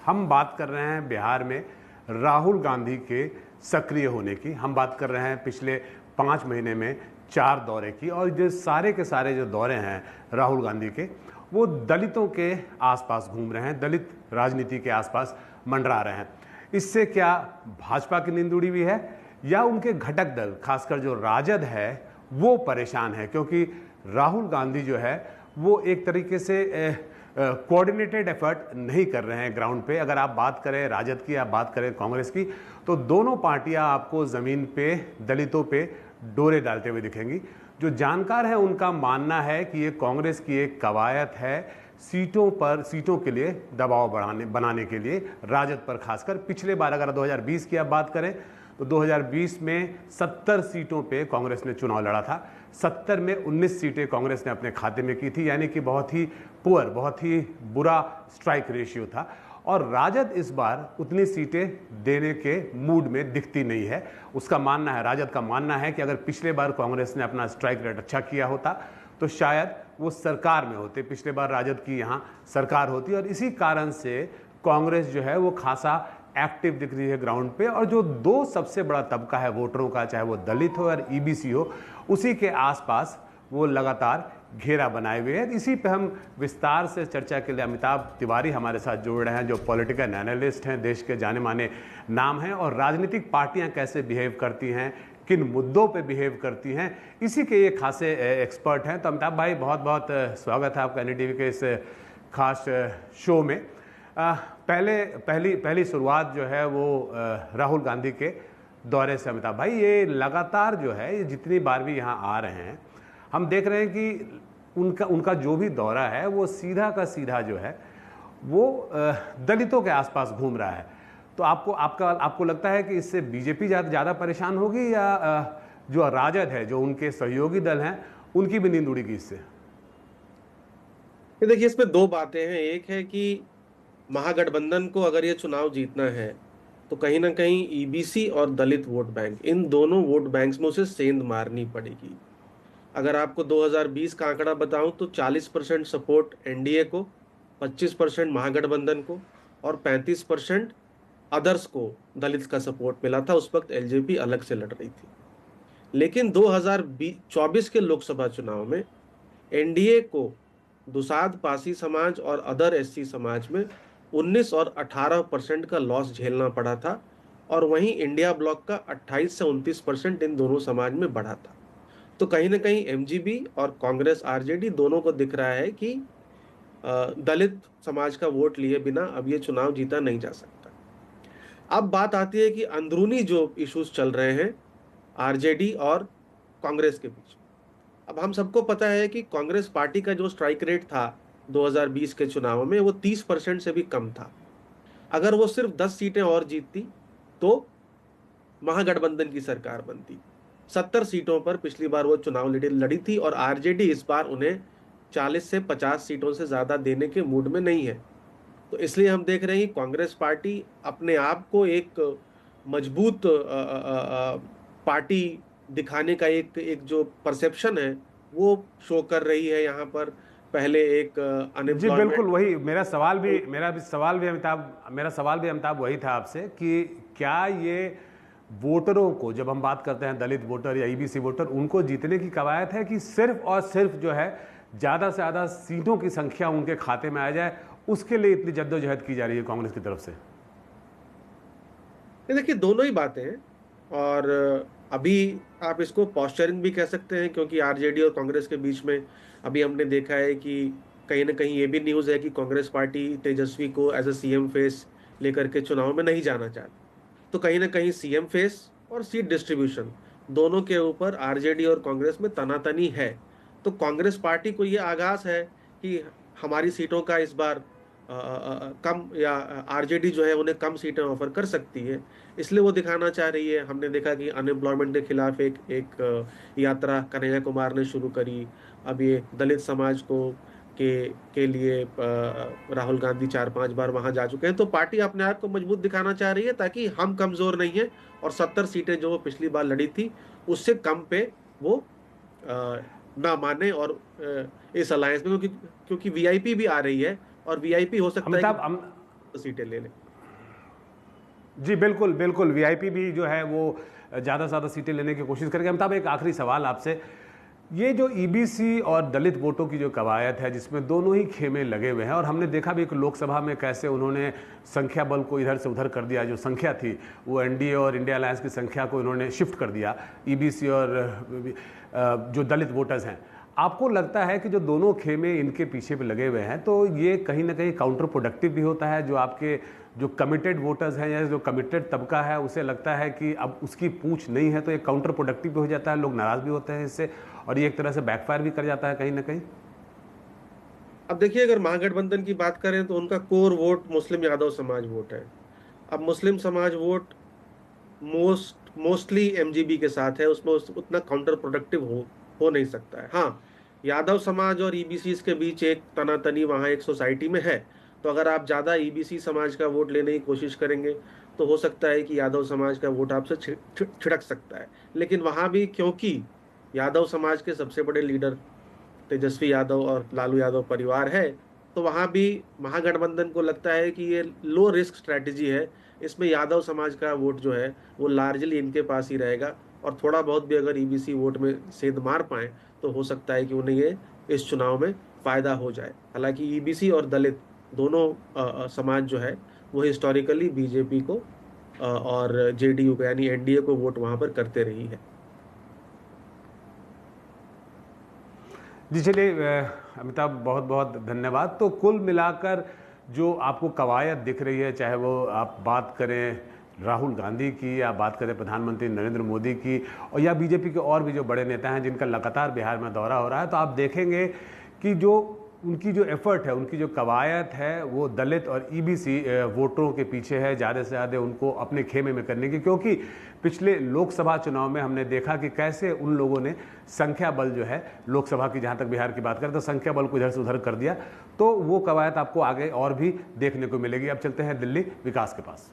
हम बात कर रहे हैं बिहार में राहुल गांधी के सक्रिय होने की। हम बात कर रहे हैं पिछले 5 महीने में 4 दौरे की, और जो सारे के सारे जो दौरे हैं राहुल गांधी के, वो दलितों के आसपास घूम रहे हैं, दलित राजनीति के आसपास मंडरा रहे हैं। इससे क्या भाजपा की नींद उड़ी हुई है, या उनके घटक दल खासकर जो राजद है वो परेशान है? क्योंकि राहुल गांधी जो है वो एक तरीके से कोऑर्डिनेटेड एफर्ट नहीं कर रहे हैं ग्राउंड पे। अगर आप बात करें राजद की, आप बात करें कांग्रेस की, तो दोनों पार्टियां आपको ज़मीन पे दलितों पे डोरे डालते हुए दिखेंगी। जो जानकार है उनका मानना है कि ये कांग्रेस की एक कवायद है सीटों के लिए दबाव बनाने के लिए, राजद पर खासकर। पिछले बार अगर 2020 की आप बात करें तो 2020 में 70 सीटों पे कांग्रेस ने चुनाव लड़ा था। 70 में 19 सीटें कांग्रेस ने अपने खाते में की थी, यानी कि बहुत ही पुअर, बहुत ही बुरा स्ट्राइक रेशियो था। और राजद इस बार उतनी सीटें देने के मूड में दिखती नहीं है। उसका मानना है, राजद का मानना है कि अगर पिछले बार कांग्रेस ने अपना स्ट्राइक रेट अच्छा किया होता तो शायद वो सरकार में होते, पिछले बार राजद की यहाँ सरकार होती। और इसी कारण से कांग्रेस जो है वो खासा एक्टिव दिख रही है ग्राउंड पे। और जो दो सबसे बड़ा तबका है वोटरों का, चाहे वो दलित हो और ईबीसी हो, उसी के आसपास वो लगातार घेरा बनाए हुए हैं। इसी पे हम विस्तार से चर्चा के लिए अमिताभ तिवारी हमारे साथ जुड़ रहे हैं, जो पॉलिटिकल एनालिस्ट हैं, देश के जाने माने नाम हैं, और राजनीतिक पार्टियां कैसे बिहेव करती हैं, किन मुद्दों पे बिहेव करती हैं, इसी के ये खासे एक्सपर्ट हैं। तो अमिताभ भाई, बहुत बहुत स्वागत है आपका एनडीटीवी के इस खास शो में। पहली शुरुआत जो है वो राहुल गांधी के दौरे से। अमिताभ भाई, ये लगातार जो है, ये जितनी बार भी यहाँ आ रहे हैं, हम देख रहे हैं कि उनका जो भी दौरा है वो सीधा का सीधा जो है वो दलितों के आसपास घूम रहा है। तो आपको लगता है कि इससे बीजेपी ज़्यादा परेशान होगी, या जो राजद है, जो उनके सहयोगी दल हैं, उनकी भी नींद उड़ेगी इससे? देखिए, इसमें दो बातें हैं। एक है कि महागठबंधन को अगर ये चुनाव जीतना है तो कहीं ना कहीं ईबीसी और दलित वोट बैंक, इन दोनों वोट बैंक्स में उसे सेंध मारनी पड़ेगी। अगर आपको 2020 का आंकड़ा बताऊं तो 40% सपोर्ट एनडीए को, 25% महागठबंधन को और 35% अदर्स को दलित का सपोर्ट मिला था। उस वक्त एलजेपी अलग से लड़ रही थी। लेकिन 2024 के लोकसभा चुनाव में एनडीए को दुसाध पासी समाज और अदर एससी समाज में 19 और 18% का लॉस झेलना पड़ा था, और वहीं इंडिया ब्लॉक का 28 से 29% इन दोनों समाज में बढ़ा था। तो कहीं ना कहीं एमजीबी और कांग्रेस आरजेडी दोनों को दिख रहा है कि दलित समाज का वोट लिए बिना अब ये चुनाव जीता नहीं जा सकता। अब बात आती है कि अंदरूनी जो इश्यूज चल रहे हैं आरजेडी और कांग्रेस के बीच। अब हम सबको पता है कि कांग्रेस पार्टी का जो स्ट्राइक रेट था 2020 के चुनाव में वो 30% से भी कम था। अगर वो सिर्फ 10 सीटें और जीतती तो महागठबंधन की सरकार बनती। 70 सीटों पर पिछली बार वो चुनाव लड़ी थी, और आरजेडी इस बार उन्हें 40 से 50 सीटों से ज्यादा देने के मूड में नहीं है। तो इसलिए हम देख रहे हैं कि कांग्रेस पार्टी अपने आप को एक मजबूत पार्टी दिखाने का एक जो परसेप्शन है वो शो कर रही है यहाँ पर। पहले एक जी बिल्कुल, अनएम्प्लॉयमेंट। वही मेरा सवाल भी अमिताभ वही था आपसे, कि क्या ये वोटरों को, जब हम बात करते हैं दलित वोटर या ईबीसी वोटर, उनको जीतने की कवायद है, कि सिर्फ और सिर्फ जो है ज़्यादा से ज़्यादा सीटों की संख्या उनके खाते में आ जाए, उसके लिए इतनी जद्दोजहद की जा रही है कांग्रेस की तरफ से? देखिए, दोनों ही बातें हैं। और अभी आप इसको पॉस्चरिंग भी कह सकते हैं, क्योंकि आरजेडी और कांग्रेस के बीच में अभी हमने देखा है कि कहीं ना कहीं ये भी न्यूज़ है कि कांग्रेस पार्टी तेजस्वी को एज अ सीएम फेस लेकर के चुनाव में नहीं जाना चाहती। तो कहीं ना कहीं सीएम फेस और सीट डिस्ट्रीब्यूशन दोनों के ऊपर आरजेडी और कांग्रेस में तनातनी है। तो कांग्रेस पार्टी को ये आगाज है कि हमारी सीटों का इस बार कम, या आरजेडी जो है उन्हें कम सीटें ऑफर कर सकती है, इसलिए वो दिखाना चाह रही है। हमने देखा कि अनएम्प्लॉयमेंट के खिलाफ एक यात्रा कन्हैया कुमार ने शुरू करी। अब ये दलित समाज के लिए राहुल गांधी 4-5 बार वहां जा चुके हैं। तो पार्टी अपने आप को मजबूत दिखाना चाह रही है, ताकि हम कमजोर नहीं है, और 70 सीटें जो वो पिछली बार लड़ी थी उससे कम पे वो ना माने, और इस अलायंस में, क्योंकि वीआईपी भी आ रही है, और वीआईपी हो सकता है अमिताभ कि सीटें ले लें। जी बिल्कुल बिल्कुल, वीआईपी भी जो है वो ज़्यादा से ज़्यादा सीटें लेने की कोशिश करेंगे। अमिताभ, एक आखिरी सवाल आपसे, ये जो ईबीसी और दलित वोटों की जो कवायद है जिसमें दोनों ही खेमे लगे हुए हैं, और हमने देखा भी कि लोकसभा में कैसे उन्होंने संख्या बल को इधर से उधर कर दिया, जो संख्या थी वो एनडीए और इंडिया अलायंस की संख्या को इन्होंने शिफ्ट कर दिया ईबीसी और जो दलित वोटर्स हैं। आपको लगता है कि जो दोनों खेमे इनके पीछे पे लगे हुए हैं, तो ये कहीं ना कहीं काउंटर प्रोडक्टिव भी होता है? जो आपके जो कमिटेड वोटर्स हैं या जो कमिटेड तबका है उसे लगता है कि अब उसकी पूछ नहीं है, तो ये काउंटर प्रोडक्टिव भी हो जाता है, लोग नाराज भी होते हैं इससे, और ये एक तरह से बैकफायर भी कर जाता है कहीं ना कहीं। अब देखिए, अगर महागठबंधन की बात करें तो उनका कोर वोट मुस्लिम यादव समाज वोट है। अब मुस्लिम समाज वोट मोस्टली एमजीबी के साथ है, उसमें उतना काउंटर प्रोडक्टिव हो नहीं सकता है। हाँ, यादव समाज और ईबीसी के बीच एक तनातनी वहाँ एक सोसाइटी में है, तो अगर आप ज़्यादा ईबीसी समाज का वोट लेने की कोशिश करेंगे तो हो सकता है कि यादव समाज का वोट आपसे छिड़क सकता है। लेकिन वहाँ भी क्योंकि यादव समाज के सबसे बड़े लीडर तेजस्वी यादव और लालू यादव परिवार है, तो वहां भी महागठबंधन को लगता है कि ये लो रिस्क स्ट्रैटेजी है, इसमें यादव समाज का वोट जो है वो लार्जली इनके पास ही रहेगा, और थोड़ा बहुत भी अगर ईबीसी वोट में सेंध मार पाए तो हो सकता है कि उन्हें ये इस चुनाव में फायदा हो जाए। हालांकि ईबीसी और दलित दोनों समाज जो है वो हिस्टोरिकली बीजेपी को और जेडीयू को यानी एनडीए को वोट वहां पर करते रही है। जी चलिए अमिताभ, बहुत बहुत धन्यवाद। तो कुल मिलाकर जो आपको कवायद दिख रही है, चाहे वो आप बात करें राहुल गांधी की या बात करें प्रधानमंत्री नरेंद्र मोदी की, और या बीजेपी के और भी जो बड़े नेता हैं जिनका लगातार बिहार में दौरा हो रहा है, तो आप देखेंगे कि जो उनकी जो एफर्ट है, उनकी जो कवायद है, वो दलित और ईबीसी वोटरों के पीछे है, ज़्यादा से ज़्यादा उनको अपने खेमे में करने की। क्योंकि पिछले लोकसभा चुनाव में हमने देखा कि कैसे उन लोगों ने संख्या बल जो है लोकसभा की, जहाँ तक बिहार की बात करें तो संख्या बल को इधर से उधर कर दिया। तो वो कवायद आपको आगे और भी देखने को मिलेगी। अब चलते हैं दिल्ली विकास के पास।